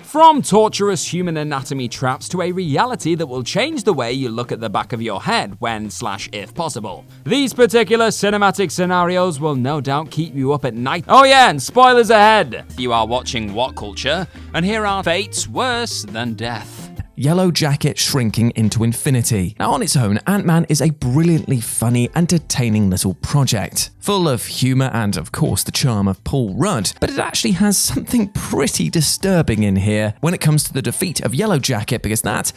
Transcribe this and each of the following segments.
From torturous human anatomy traps to a reality that will change the way you look at the back of your head when/if possible. These particular cinematic scenarios will no doubt keep you up at night. Oh yeah, and spoilers ahead! You are watching What Culture, and here are fates worse than death. Yellowjacket shrinking into infinity. Now on its own, Ant-Man is a brilliantly funny, entertaining little project, full of humour and of course the charm of Paul Rudd, but it actually has something pretty disturbing in here when it comes to the defeat of Yellowjacket, because that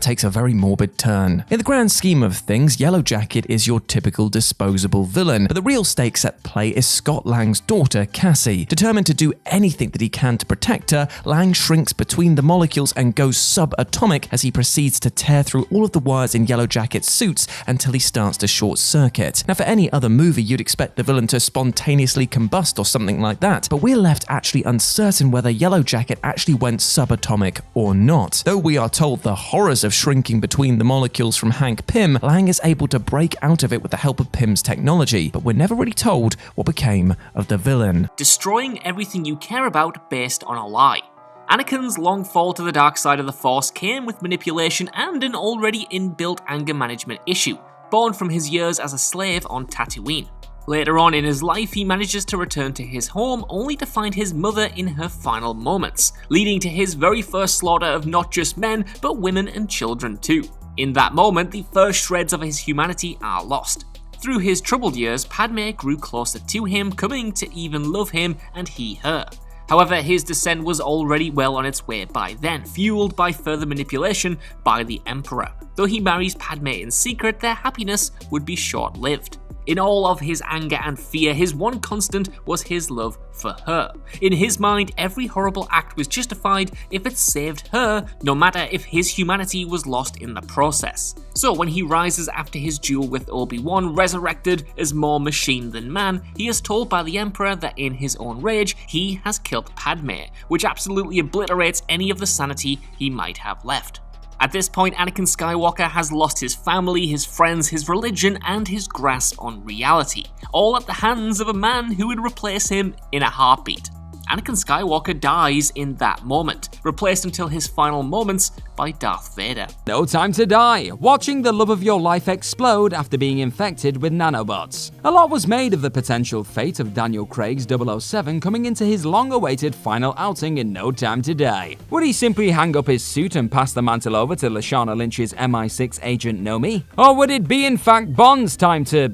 takes a very morbid turn. In the grand scheme of things, Yellowjacket is your typical disposable villain, but the real stakes at play is Scott Lang's daughter, Cassie. Determined to do anything that he can to protect her, Lang shrinks between the molecules and goes subatomic as he proceeds to tear through all of the wires in Yellowjacket's suits until he starts to short circuit. Now for any other movie you'd expect the villain to spontaneously combust or something like that, but we're left actually uncertain whether Yellowjacket actually went subatomic or not. Though we are told the horrors of shrinking between the molecules from Hank Pym, Lang is able to break out of it with the help of Pym's technology, but we're never really told what became of the villain. Destroying everything you care about based on a lie. Anakin's long fall to the dark side of the Force came with manipulation and an already inbuilt anger management issue, born from his years as a slave on Tatooine. Later on in his life, he manages to return to his home only to find his mother in her final moments, leading to his very first slaughter of not just men, but women and children too. In that moment, the first shreds of his humanity are lost. Through his troubled years, Padme grew closer to him, coming to even love him and he her. However, his descent was already well on its way by then, fueled by further manipulation by the Emperor. Though he marries Padme in secret, their happiness would be short-lived. In all of his anger and fear, his one constant was his love for her. In his mind, every horrible act was justified if it saved her, no matter if his humanity was lost in the process. So when he rises after his duel with Obi-Wan, resurrected as more machine than man, he is told by the Emperor that in his own rage, he has killed Padme, which absolutely obliterates any of the sanity he might have left. At this point, Anakin Skywalker has lost his family, his friends, his religion, and his grasp on reality, all at the hands of a man who would replace him in a heartbeat. Anakin Skywalker dies in that moment, replaced until his final moments by Darth Vader. No Time to Die, watching the love of your life explode after being infected with nanobots. A lot was made of the potential fate of Daniel Craig's 007 coming into his long-awaited final outing in No Time to Die. Would he simply hang up his suit and pass the mantle over to Lashana Lynch's MI6 agent Nomi? Or would it be in fact Bond's time to,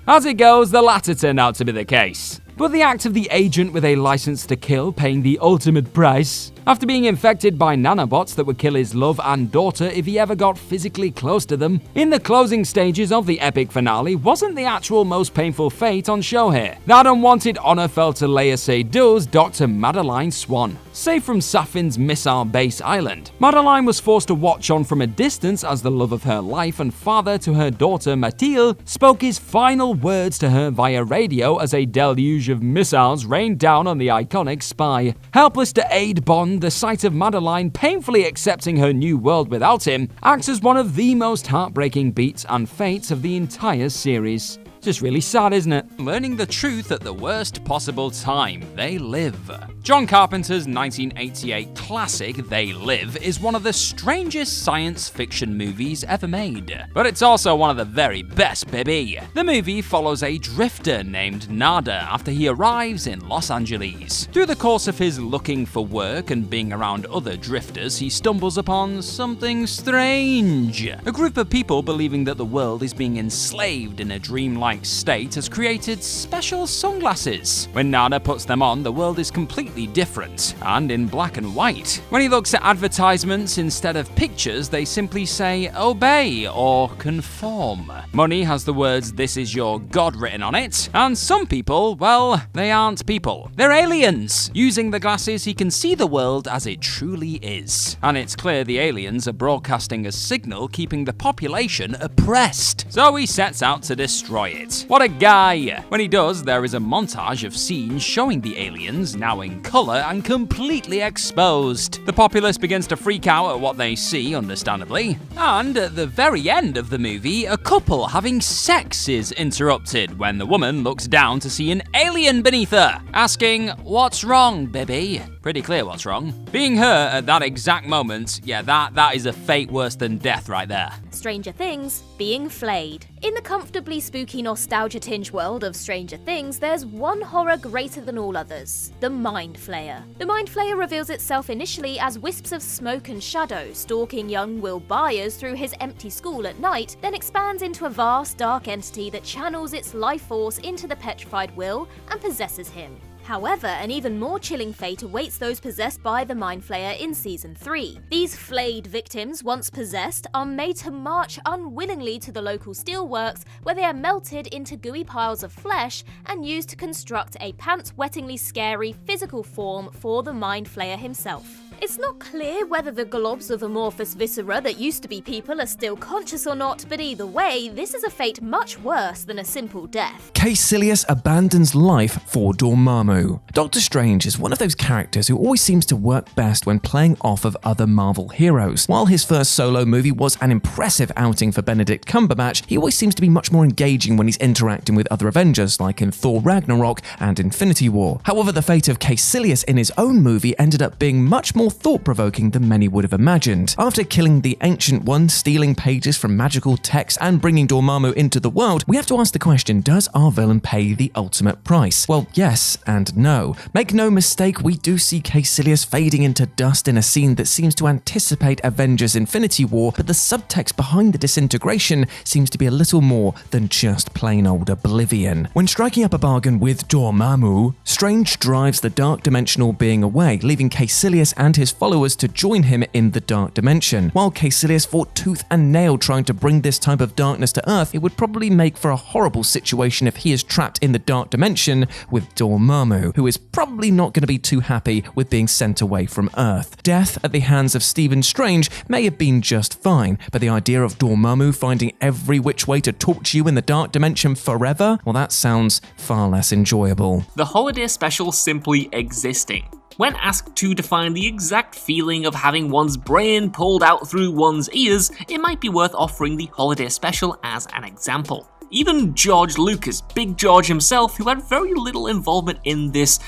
As it goes, the latter turned out to be the case. But the act of the agent with a license to kill paying the ultimate price, after being infected by nanobots that would kill his love and daughter if he ever got physically close to them, in the closing stages of the epic finale, wasn't the actual most painful fate on show here. That unwanted honor fell to Leia Seydoux' Dr. Madeline Swan, safe from Safin's missile base island. Madeline was forced to watch on from a distance as the love of her life and father to her daughter Mathilde spoke his final words to her via radio as a deluge of missiles rained down on the iconic spy. Helpless to aid Bond, the sight of Madeline painfully accepting her new world without him acts as one of the most heartbreaking beats and fates of the entire series. Just really sad, isn't it? Learning the truth at the worst possible time, They Live. John Carpenter's 1988 classic They Live is one of the strangest science fiction movies ever made. But it's also one of the very best, baby. The movie follows a drifter named Nada after he arrives in Los Angeles. Through the course of his looking for work and being around other drifters, he stumbles upon something strange. A group of people believing that the world is being enslaved in a dreamlike state has created special sunglasses. When Nada puts them on, the world is completely different, and in black and white. When he looks at advertisements, instead of pictures, they simply say obey or conform. Money has the words "this is your God" written on it, and some people, well, they aren't people. They're aliens. Using the glasses, he can see the world as it truly is. And it's clear the aliens are broadcasting a signal keeping the population oppressed. So he sets out to destroy it. What a guy! When he does, there is a montage of scenes showing the aliens, now in colour and completely exposed. The populace begins to freak out at what they see, understandably. And at the very end of the movie, a couple having sex is interrupted when the woman looks down to see an alien beneath her, asking, "What's wrong, baby?" pretty clear what's wrong. Being her at that exact moment, yeah, that is a fate worse than death right there. Stranger Things, being flayed. In the comfortably spooky nostalgia-tinged world of Stranger Things, there's one horror greater than all others: the Mind Flayer. The Mind Flayer reveals itself initially as wisps of smoke and shadow stalking young Will Byers through his empty school at night, then expands into a vast, dark entity that channels its life force into the petrified Will and possesses him. However, an even more chilling fate awaits those possessed by the Mind Flayer in Season 3. These flayed victims, once possessed, are made to march unwillingly to the local steelworks, where they are melted into gooey piles of flesh and used to construct a pants-wettingly scary physical form for the Mind Flayer himself. It's not clear whether the globs of amorphous viscera that used to be people are still conscious or not, but either way, this is a fate much worse than a simple death. Kaecilius abandons life for Dormammu. Doctor Strange is one of those characters who always seems to work best when playing off of other Marvel heroes. While his first solo movie was an impressive outing for Benedict Cumberbatch, he always seems to be much more engaging when he's interacting with other Avengers, like in Thor Ragnarok and Infinity War. However, the fate of Kaecilius in his own movie ended up being much more thought-provoking than many would have imagined. After killing the Ancient One, stealing pages from magical texts, and bringing Dormammu into the world, we have to ask the question, does our villain pay the ultimate price? Well, yes and no. Make no mistake, we do see Kaecilius fading into dust in a scene that seems to anticipate Avengers Infinity War, but the subtext behind the disintegration seems to be a little more than just plain old oblivion. When striking up a bargain with Dormammu, Strange drives the dark dimensional being away, leaving Kaecilius and his followers to join him in the dark dimension. While Kaecilius fought tooth and nail trying to bring this type of darkness to Earth, it would probably make for a horrible situation if he is trapped in the dark dimension with Dormammu, who is probably not going to be too happy with being sent away from Earth. Death at the hands of Stephen Strange may have been just fine, but the idea of Dormammu finding every which way to torture you in the dark dimension forever, well, that sounds far less enjoyable. The holiday special simply existing. When asked to define the exact feeling of having one's brain pulled out through one's ears, it might be worth offering the holiday special as an example. Even George Lucas, Big George himself, who had very little involvement in this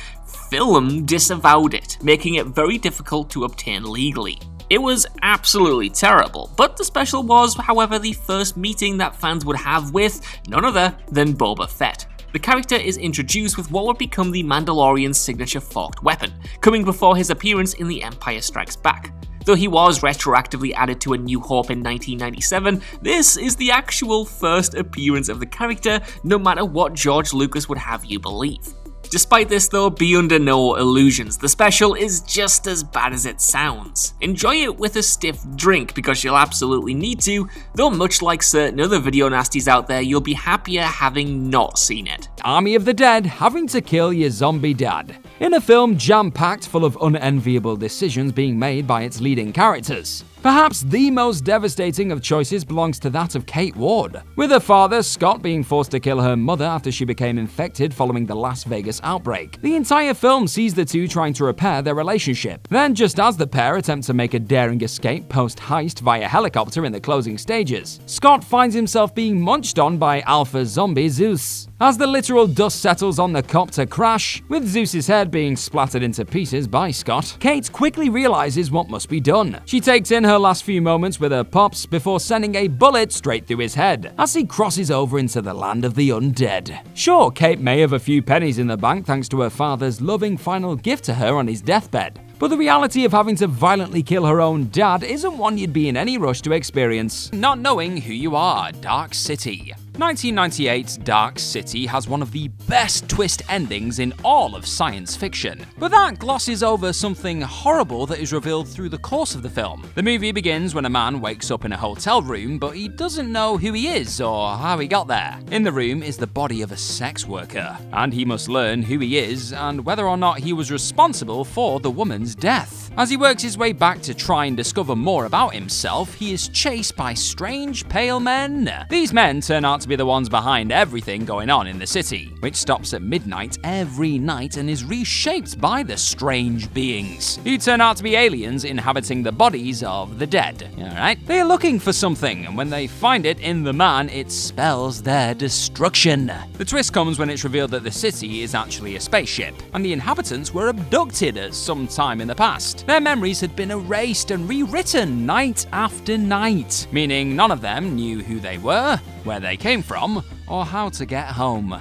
film, disavowed it, making it very difficult to obtain legally. It was absolutely terrible, but the special was, however, the first meeting that fans would have with none other than Boba Fett. The character is introduced with what would become the Mandalorian's signature forked weapon, coming before his appearance in The Empire Strikes Back. Though he was retroactively added to A New Hope in 1997, this is the actual first appearance of the character, no matter what George Lucas would have you believe. Despite this though, be under no illusions, the special is just as bad as it sounds. Enjoy it with a stiff drink because you'll absolutely need to, though much like certain other video nasties out there, you'll be happier having not seen it. Army of the Dead having to kill your zombie dad. In a film jam-packed full of unenviable decisions being made by its leading characters. Perhaps the most devastating of choices belongs to that of Kate Ward, with her father, Scott, being forced to kill her mother after she became infected following the Las Vegas outbreak. The entire film sees the two trying to repair their relationship. Then, just as the pair attempt to make a daring escape post-heist via helicopter in the closing stages, Scott finds himself being munched on by alpha zombie Zeus. As the literal dust settles on the copter crash, with Zeus's head being splattered into pieces by Scott, Kate quickly realizes what must be done. She takes in her last few moments with her pops before sending a bullet straight through his head as he crosses over into the land of the undead. Sure, Kate may have a few pennies in the bank thanks to her father's loving final gift to her on his deathbed, but the reality of having to violently kill her own dad isn't one you'd be in any rush to experience. Not knowing who you are, Dark City. 1998's Dark City has one of the best twist endings in all of science fiction, but that glosses over something horrible that is revealed through the course of the film. The movie begins when a man wakes up in a hotel room, but he doesn't know who he is or how he got there. In the room is the body of a sex worker, and he must learn who he is and whether or not he was responsible for the woman's death. As he works his way back to try and discover more about himself, he is chased by strange, pale men. These men turn out to be the ones behind everything going on in the city, which stops at midnight every night and is reshaped by the strange beings, who turn out to be aliens inhabiting the bodies of the dead. Alright? They are looking for something, and when they find it in the man, it spells their destruction. The twist comes when it's revealed that the city is actually a spaceship, and the inhabitants were abducted at some time in the past. Their memories had been erased and rewritten night after night, meaning none of them knew who they were, where they came from, or how to get home.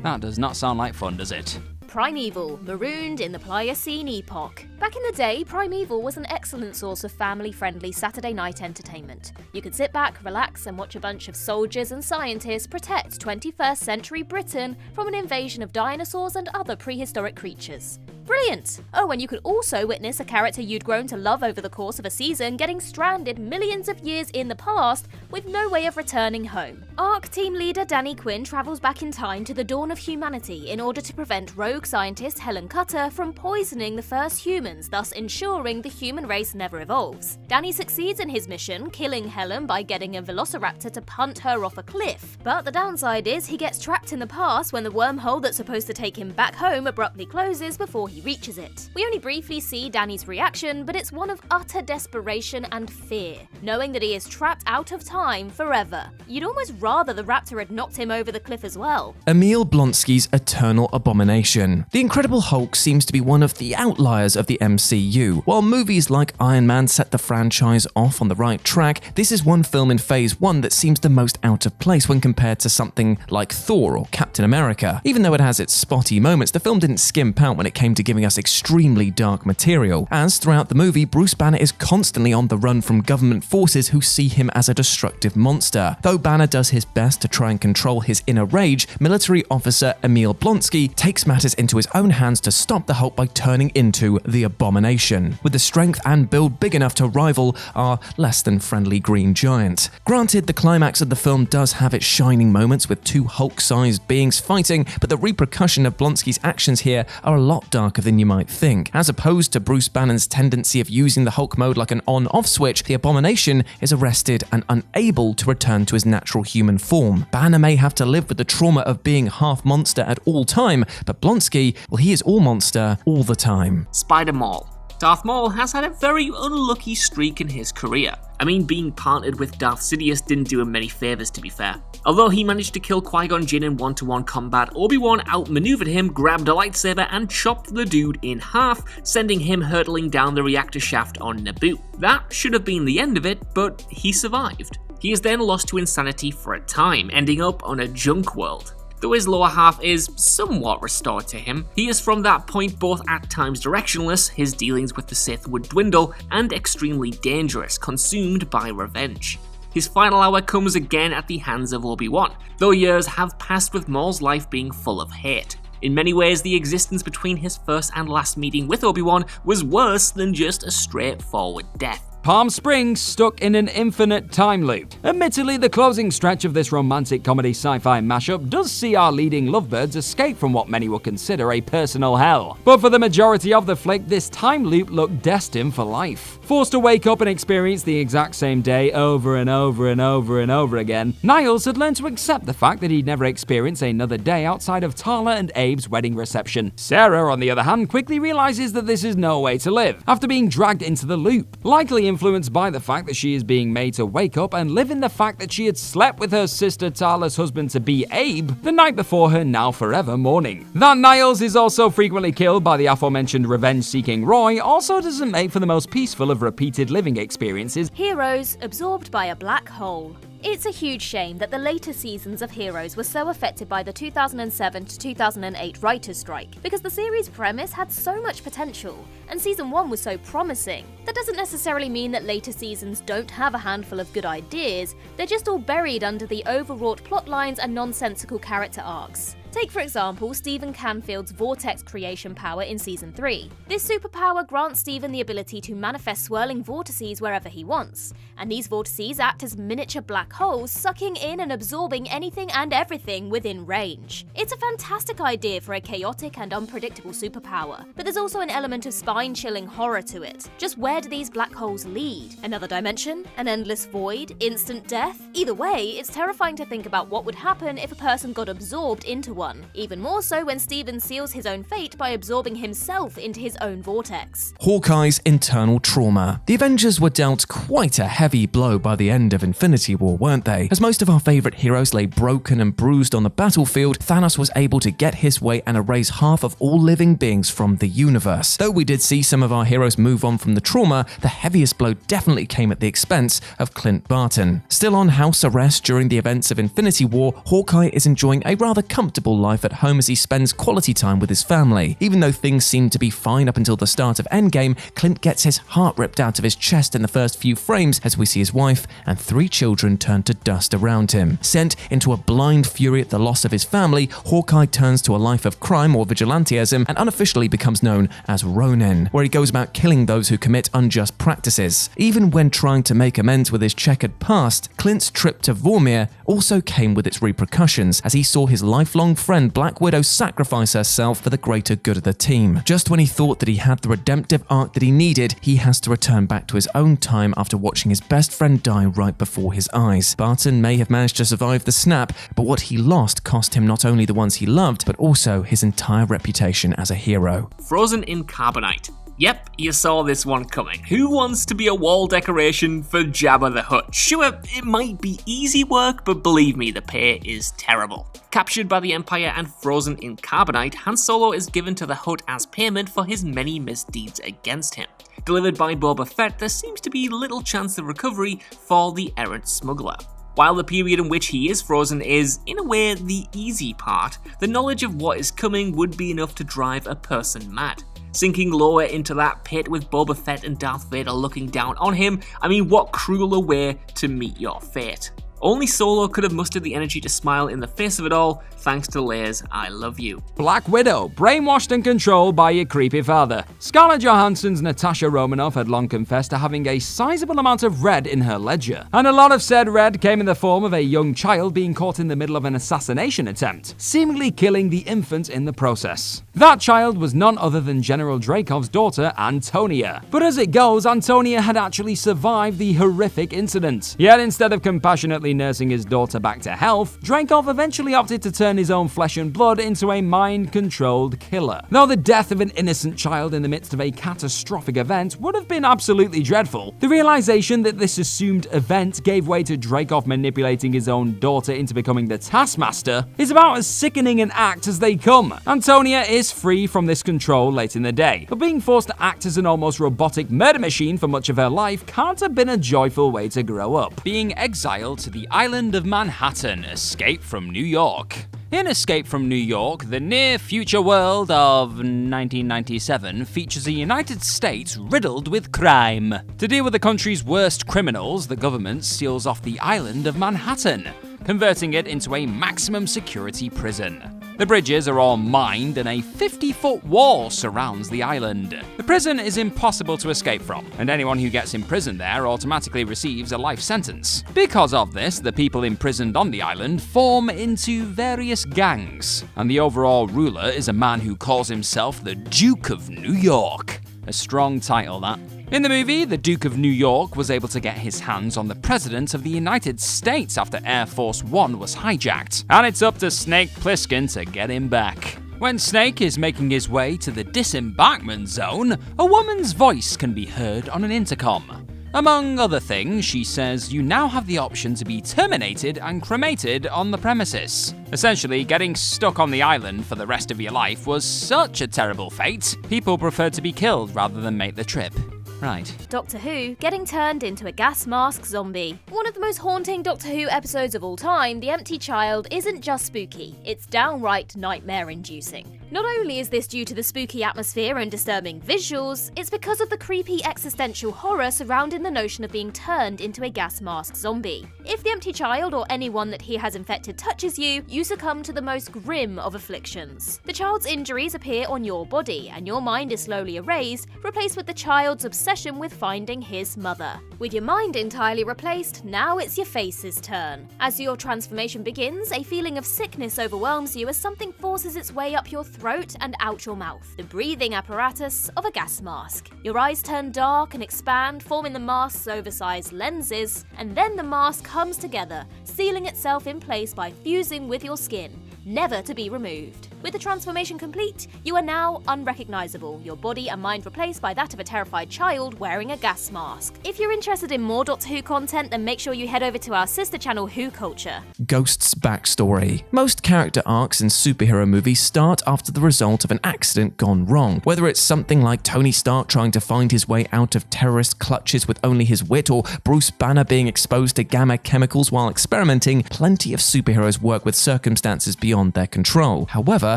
That does not sound like fun, does it? Primeval, marooned in the Pliocene epoch. Back in the day, Primeval was an excellent source of family-friendly Saturday night entertainment. You could sit back, relax, and watch a bunch of soldiers and scientists protect 21st century Britain from an invasion of dinosaurs and other prehistoric creatures. Brilliant! Oh, and you could also witness a character you'd grown to love over the course of a season getting stranded millions of years in the past with no way of returning home. ARC team leader Danny Quinn travels back in time to the dawn of humanity in order to prevent rogue scientist Helen Cutter from poisoning the first humans, thus ensuring the human race never evolves. Danny succeeds in his mission, killing Helen by getting a velociraptor to punt her off a cliff. But the downside is he gets trapped in the past when the wormhole that's supposed to take him back home abruptly closes before he reaches it. We only briefly see Danny's reaction, but it's one of utter desperation and fear, knowing that he is trapped out of time forever. You'd almost rather the raptor had knocked him over the cliff as well. Emile Blonskys' eternal abomination. The Incredible Hulk seems to be one of the outliers of the MCU. While movies like Iron Man set the franchise off on the right track, this is one film in Phase 1 that seems the most out of place when compared to something like Thor or Captain America. Even though it has its spotty moments, the film didn't skimp out when it came to giving us extremely dark material, as throughout the movie, Bruce Banner is constantly on the run from government forces who see him as a destructive monster. Though Banner does his best to try and control his inner rage, military officer Emile Blonsky takes matters into his own hands to stop the Hulk by turning into the Abomination, with the strength and build big enough to rival our less than friendly green giant. Granted, the climax of the film does have its shining moments with two Hulk-sized beings fighting, but the repercussion of Blonsky's actions here are a lot darker than you might think. As opposed to Bruce Banner's tendency of using the Hulk mode like an on-off switch, the Abomination is arrested and unable to return to his natural human form. Banner may have to live with the trauma of being half monster at all time, but Blonsky, well, he is all monster all the time. Spider Maul. Darth Maul has had a very unlucky streak in his career. I mean, being partnered with Darth Sidious didn't do him many favours, to be fair. Although he managed to kill Qui-Gon Jinn in one-to-one combat, Obi-Wan outmaneuvered him, grabbed a lightsaber and chopped the dude in half, sending him hurtling down the reactor shaft on Naboo. That should have been the end of it, but he survived. He is then lost to insanity for a time, ending up on a junk world. Though his lower half is somewhat restored to him, he is from that point both at times directionless, his dealings with the Sith would dwindle, and extremely dangerous, consumed by revenge. His final hour comes again at the hands of Obi-Wan, though years have passed with Maul's life being full of hate. In many ways, the existence between his first and last meeting with Obi-Wan was worse than just a straightforward death. Palm Springs stuck in an infinite time loop. Admittedly, the closing stretch of this romantic comedy sci-fi mashup does see our leading lovebirds escape from what many will consider a personal hell. But for the majority of the flick, this time loop looked destined for life. Forced to wake up and experience the exact same day over and over and over and over again, Niles had learned to accept the fact that he'd never experience another day outside of Tala and Abe's wedding reception. Sarah, on the other hand, quickly realizes that this is no way to live, after being dragged into the loop, likely influenced by the fact that she is being made to wake up and live in the fact that she had slept with her sister Tala's husband-to-be Abe the night before her now forever mourning. That Niles is also frequently killed by the aforementioned revenge-seeking Roy also doesn't make for the most peaceful of repeated living experiences. Heroes absorbed by a black hole. It's a huge shame that the later seasons of Heroes were so affected by the 2007 to 2008 writers' strike, because the series' premise had so much potential, and season 1 was so promising. That doesn't necessarily mean that later seasons don't have a handful of good ideas, they're just all buried under the overwrought plot lines and nonsensical character arcs. Take for example Stephen Canfield's Vortex creation power in Season 3. This superpower grants Stephen the ability to manifest swirling vortices wherever he wants, and these vortices act as miniature black holes, sucking in and absorbing anything and everything within range. It's a fantastic idea for a chaotic and unpredictable superpower, but there's also an element of spine-chilling horror to it. Just where do these black holes lead? Another dimension? An endless void? Instant death? Either way, it's terrifying to think about what would happen if a person got absorbed into one. Even more so when Stephen seals his own fate by absorbing himself into his own vortex. Hawkeye's internal trauma. The Avengers were dealt quite a heavy blow by the end of Infinity War, weren't they? As most of our favourite heroes lay broken and bruised on the battlefield, Thanoss was able to get his way and erase half of all living beings from the universe. Though we did see some of our heroes move on from the trauma, the heaviest blow definitely came at the expense of Clint Barton. Still on house arrest during the events of Infinity War, Hawkeye is enjoying a rather comfortable life at home as he spends quality time with his family. Even though things seem to be fine up until the start of Endgame, Clint gets his heart ripped out of his chest in the first few frames as we see his wife and 3 children turn to dust around him. Sent into a blind fury at the loss of his family, Hawkeye turns to a life of crime or vigilantism and unofficially becomes known as Ronin, where he goes about killing those who commit unjust practices. Even when trying to make amends with his checkered past, Clint's trip to Vormir also came with its repercussions as he saw his lifelong friend Black Widow sacrifice herself for the greater good of the team. Just when he thought that he had the redemptive arc that he needed, he has to return back to his own time after watching his best friend die right before his eyes. Barton may have managed to survive the snap, but what he lost cost him not only the ones he loved, but also his entire reputation as a hero. Frozen in Carbonite. Yep, you saw this one coming. Who wants to be a wall decoration for Jabba the Hutt? Sure, it might be easy work, but believe me, the pay is terrible. Captured by the Empire and frozen in Carbonite, Han Solo is given to the Hutt as payment for his many misdeeds against him. Delivered by Boba Fett, there seems to be little chance of recovery for the errant smuggler. While the period in which he is frozen is, in a way, the easy part, the knowledge of what is coming would be enough to drive a person mad. Sinking lower into that pit with Boba Fett and Darth Vader looking down on him, I mean, what crueler way to meet your fate? Only Solo could have mustered the energy to smile in the face of it all, thanks to Leia's I love you. Black Widow, brainwashed and controlled by your creepy father. Scarlett Johansson's Natasha Romanoff had long confessed to having a sizable amount of red in her ledger, and a lot of said red came in the form of a young child being caught in the middle of an assassination attempt, seemingly killing the infant in the process. That child was none other than General Dreykov's daughter, Antonia. But as it goes, Antonia had actually survived the horrific incident. Yet instead of compassionately nursing his daughter back to health, Dreykov eventually opted to turn his own flesh and blood into a mind-controlled killer. Though the death of an innocent child in the midst of a catastrophic event would have been absolutely dreadful, the realization that this assumed event gave way to Dreykov manipulating his own daughter into becoming the Taskmaster is about as sickening an act as they come. Antonia is free from this control late in the day, but being forced to act as an almost robotic murder machine for much of her life can't have been a joyful way to grow up. Being exiled to the island of Manhattan, Escape from New York. In Escape from New York, the near-future world of 1997 features a United States riddled with crime. To deal with the country's worst criminals, the government seals off the island of Manhattan, converting it into a maximum security prison. The bridges are all mined and a 50-foot wall surrounds the island. The prison is impossible to escape from, and anyone who gets imprisoned there automatically receives a life sentence. Because of this, the people imprisoned on the island form into various gangs, and the overall ruler is a man who calls himself the Duke of New York. A strong title, that. In the movie, the Duke of New York was able to get his hands on the President of the United States after Air Force One was hijacked, and it's up to Snake Plissken to get him back. When Snake is making his way to the disembarkment zone, a woman's voice can be heard on an intercom. Among other things, she says you now have the option to be terminated and cremated on the premises. Essentially, getting stuck on the island for the rest of your life was such a terrible fate, people preferred to be killed rather than make the trip. Right. Doctor Who getting turned into a gas mask zombie. One of the most haunting Doctor Who episodes of all time, The Empty Child, isn't just spooky, it's downright nightmare-inducing. Not only is this due to the spooky atmosphere and disturbing visuals, it's because of the creepy existential horror surrounding the notion of being turned into a gas mask zombie. If the empty child or anyone that he has infected touches you, you succumb to the most grim of afflictions. The child's injuries appear on your body, and your mind is slowly erased, replaced with the child's obsession with finding his mother. With your mind entirely replaced, now it's your face's turn. As your transformation begins, a feeling of sickness overwhelms you as something forces its way up your throat and out your mouth, the breathing apparatus of a gas mask. Your eyes turn dark and expand, forming the mask's oversized lenses, and then the mask comes together, sealing itself in place by fusing with your skin, never to be removed. With the transformation complete, you are now unrecognizable, your body and mind replaced by that of a terrified child wearing a gas mask. If you're interested in more Doctor Who content, then make sure you head over to our sister channel Who Culture. Ghost's backstory. Most character arcs in superhero movies start after the result of an accident gone wrong. Whether it's something like Tony Stark trying to find his way out of terrorist clutches with only his wit, or Bruce Banner being exposed to gamma chemicals while experimenting, plenty of superheroes work with circumstances beyond their control. However,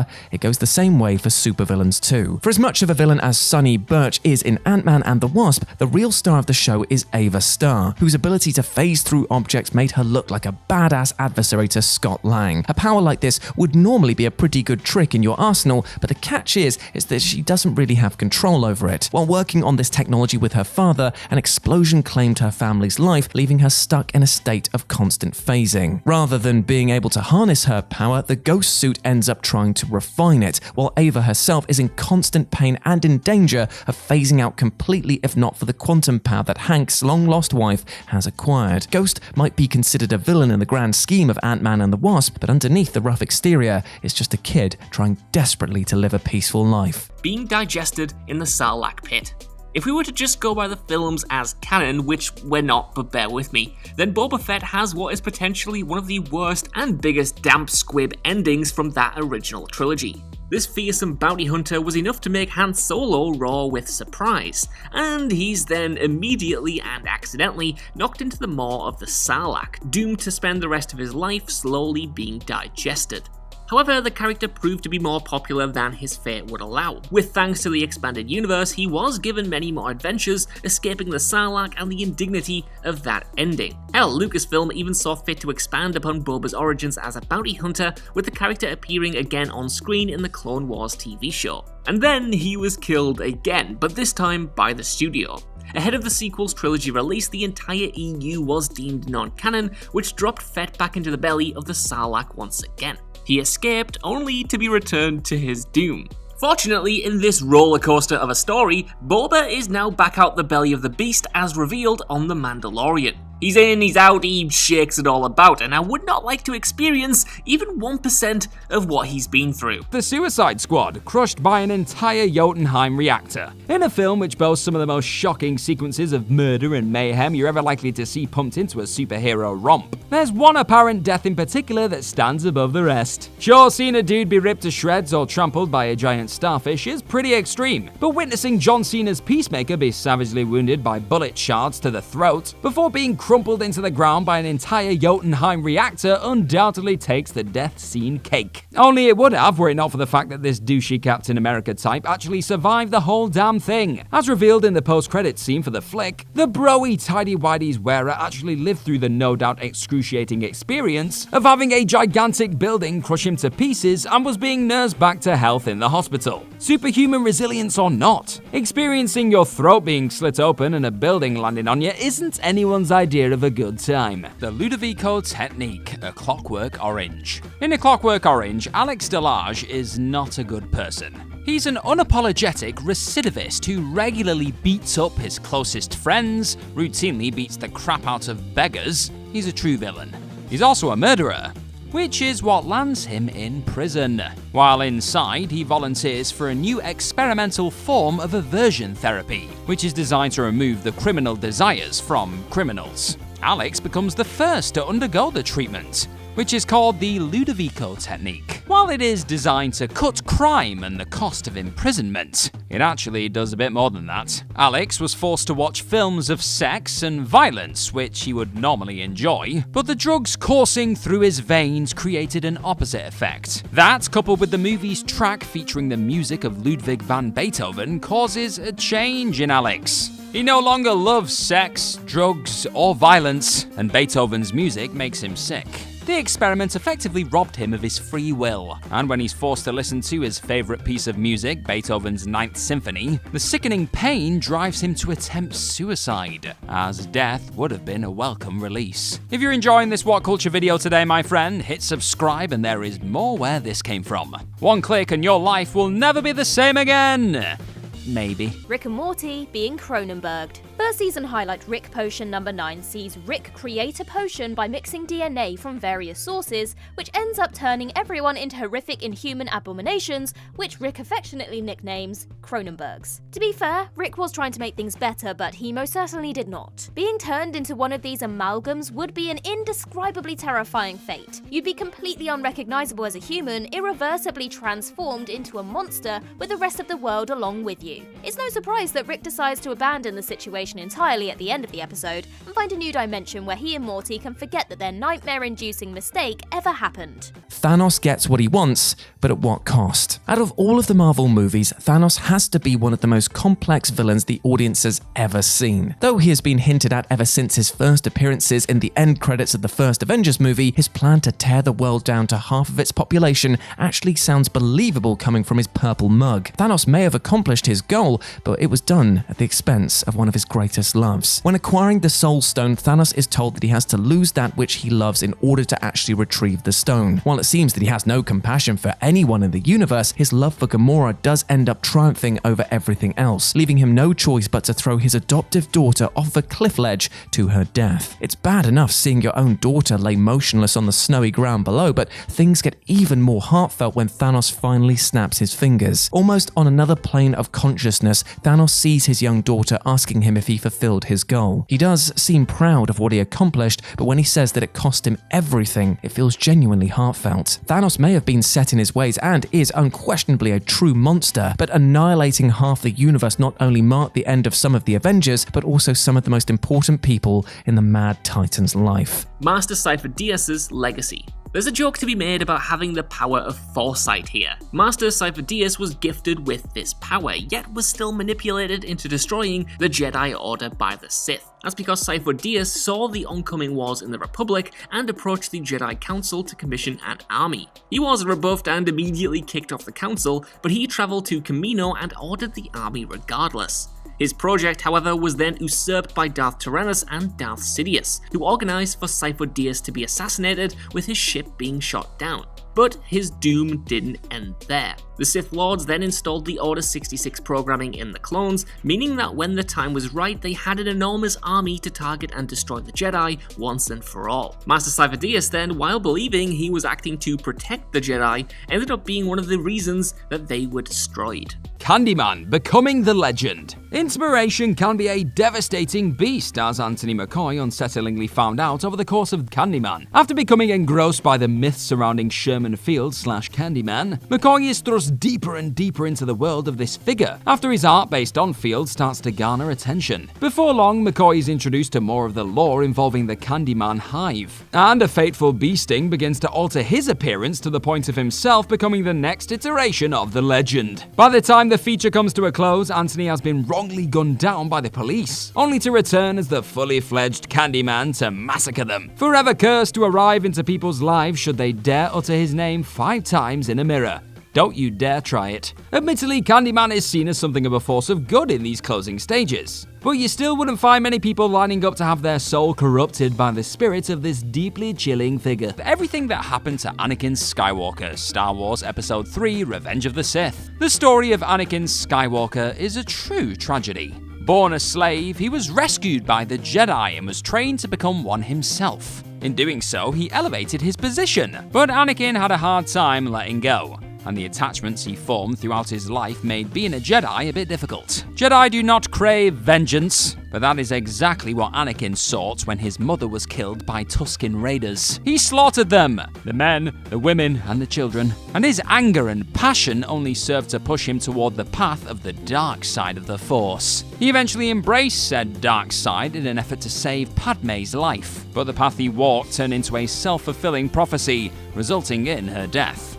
it goes the same way for supervillains too. For as much of a villain as Sonny Birch is in Ant-Man and the Wasp, the real star of the show is Ava Starr, whose ability to phase through objects made her look like a badass adversary to Scott Lang. A power like this would normally be a pretty good trick in your arsenal, but the catch is that she doesn't really have control over it. While working on this technology with her father, an explosion claimed her family's life, leaving her stuck in a state of constant phasing. Rather than being able to harness her power, the ghost suit ends up trying to refine it, while Ava herself is in constant pain and in danger of phasing out completely if not for the quantum power that Hank's long-lost wife has acquired. Ghost might be considered a villain in the grand scheme of Ant-Man and the Wasp, but underneath the rough exterior is just a kid trying desperately to live a peaceful life. Being digested in the Sarlacc pit. If we were to just go by the films as canon, which we're not, but bear with me, then Boba Fett has what is potentially one of the worst and biggest damp squib endings from that original trilogy. This fearsome bounty hunter was enough to make Han Solo roar with surprise, and he's then immediately and accidentally knocked into the maw of the Sarlacc, doomed to spend the rest of his life slowly being digested. However, the character proved to be more popular than his fate would allow. With thanks to the expanded universe, he was given many more adventures, escaping the Sarlacc and the indignity of that ending. Hell, Lucasfilm even saw fit to expand upon Boba's origins as a bounty hunter, with the character appearing again on screen in the Clone Wars TV show. And then he was killed again, but this time by the studio. Ahead of the sequel's trilogy release, the entire EU was deemed non-canon, which dropped Fett back into the belly of the Sarlacc once again. He escaped, only to be returned to his doom. Fortunately, in this rollercoaster of a story, Boba is now back out the belly of the beast as revealed on The Mandalorian. He's in, he's out, he shakes it all about, and I would not like to experience even 1% of what he's been through. The Suicide Squad, crushed by an entire Jotunheim reactor. In a film which boasts some of the most shocking sequences of murder and mayhem you're ever likely to see pumped into a superhero romp, there's one apparent death in particular that stands above the rest. Sure, seeing a dude be ripped to shreds or trampled by a giant starfish is pretty extreme, but witnessing John Cena's Peacemaker be savagely wounded by bullet shards to the throat before being crumpled into the ground by an entire Jotunheim reactor undoubtedly takes the death scene cake. Only it would have were it not for the fact that this douchey Captain America type actually survived the whole damn thing. As revealed in the post-credits scene for the flick, the broy tidy-whities wearer actually lived through the no doubt excruciating experience of having a gigantic building crush him to pieces and was being nursed back to health in the hospital. Superhuman resilience or not, experiencing your throat being slit open and a building landing on you isn't anyone's idea of a good time. The Ludovico technique, a Clockwork Orange. In A Clockwork Orange, Alex Delage is not a good person. He's an unapologetic recidivist who regularly beats up his closest friends, routinely beats the crap out of beggars. He's a true villain. He's also a murderer, which is what lands him in prison. While inside, he volunteers for a new experimental form of aversion therapy, which is designed to remove the criminal desires from criminals. Alex becomes the first to undergo the treatment. which is called the Ludovico technique. While it is designed to cut crime and the cost of imprisonment, it actually does a bit more than that. Alex was forced to watch films of sex and violence, which he would normally enjoy, but the drugs coursing through his veins created an opposite effect. That, coupled with the movie's track featuring the music of Ludwig van Beethoven, causes a change in Alex. He no longer loves sex, drugs, or violence, and Beethoven's music makes him sick. The experiment effectively robbed him of his free will, and when he's forced to listen to his favourite piece of music, Beethoven's Ninth Symphony, the sickening pain drives him to attempt suicide, as death would have been a welcome release. If you're enjoying this What Culture video today, my friend, hit subscribe and there is more where this came from. One click and your life will never be the same again. Maybe. Rick and Morty being Cronenberged. First season highlight Rick Potion number 9 sees Rick create a potion by mixing DNA from various sources, which ends up turning everyone into horrific inhuman abominations, which Rick affectionately nicknames Cronenbergs. To be fair, Rick was trying to make things better, but he most certainly did not. Being turned into one of these amalgams would be an indescribably terrifying fate. You'd be completely unrecognizable as a human, irreversibly transformed into a monster with the rest of the world along with you. It's no surprise that Rick decides to abandon the situation entirely at the end of the episode and find a new dimension where he and Morty can forget that their nightmare-inducing mistake ever happened. Thanos gets what he wants, but at what cost? Out of all of the Marvel movies, Thanos has to be one of the most complex villains the audience has ever seen. Though he has been hinted at ever since his first appearances in the end credits of the first Avengers movie, his plan to tear the world down to half of its population actually sounds believable coming from his purple mug. Thanos may have accomplished his goal, but it was done at the expense of one of his greatest loves. When acquiring the Soul Stone, Thanos is told that he has to lose that which he loves in order to actually retrieve the stone. While it seems that he has no compassion for anyone in the universe, his love for Gamora does end up triumphing over everything else, leaving him no choice but to throw his adoptive daughter off a cliff ledge to her death. It's bad enough seeing your own daughter lay motionless on the snowy ground below, but things get even more heartfelt when Thanos finally snaps his fingers. Almost on another plane of consciousness, Thanos sees his young daughter asking him if he fulfilled his goal. He does seem proud of what he accomplished, but when he says that it cost him everything, it feels genuinely heartfelt. Thanos may have been set in his ways and is unquestionably a true monster, but annihilating half the universe not only marked the end of some of the Avengers, but also some of the most important people in the Mad Titan's life. Master Sifo Dyas's legacy. There's a joke to be made about having the power of foresight here. Master Sifo Dyas was gifted with this power, yet was still manipulated into destroying the Jedi Order by the Sith. That's because Sifo Dyas saw the oncoming wars in the Republic and approached the Jedi Council to commission an army. He was rebuffed and immediately kicked off the council, but he travelled to Kamino and ordered the army regardless. His project, however, was then usurped by Darth Tyrannus and Darth Sidious, who organised for Sifo Dyas to be assassinated with his ship being shot down. But his doom didn't end there. The Sith Lords then installed the Order 66 programming in the clones, meaning that when the time was right, they had an enormous army to target and destroy the Jedi once and for all. Master Sifo Dyas then, while believing he was acting to protect the Jedi, ended up being one of the reasons that they were destroyed. Candyman becoming the legend. Inspiration can be a devastating beast, as Anthony McCoy unsettlingly found out over the course of Candyman. After becoming engrossed by the myths surrounding Sherman Field / Candyman, McCoy is thrust deeper and deeper into the world of this figure, after his art based on Field starts to garner attention. Before long, McCoy is introduced to more of the lore involving the Candyman hive, and a fateful beasting begins to alter his appearance to the point of himself becoming the next iteration of the legend. By the time the feature comes to a close, Anthony has been wrongly gunned down by the police, only to return as the fully fledged Candyman to massacre them, forever cursed to arrive into people's lives should they dare utter his name 5 times in a mirror. Don't you dare try it. Admittedly, Candyman is seen as something of a force of good in these closing stages, but you still wouldn't find many people lining up to have their soul corrupted by the spirit of this deeply chilling figure. Everything that happened to Anakin Skywalker, Star Wars Episode 3, Revenge of the Sith. The story of Anakin Skywalker is a true tragedy. Born a slave, he was rescued by the Jedi and was trained to become one himself. In doing so, he elevated his position, but Anakin had a hard time letting go, and the attachments he formed throughout his life made being a Jedi a bit difficult. Jedi do not crave vengeance, But that is exactly what Anakin sought when his mother was killed by Tusken Raiders. He slaughtered them, the men, the women, and the children. And his anger and passion only served to push him toward the path of the dark side of the Force. He eventually embraced said dark side in an effort to save Padme's life, but the path he walked turned into a self-fulfilling prophecy, resulting in her death.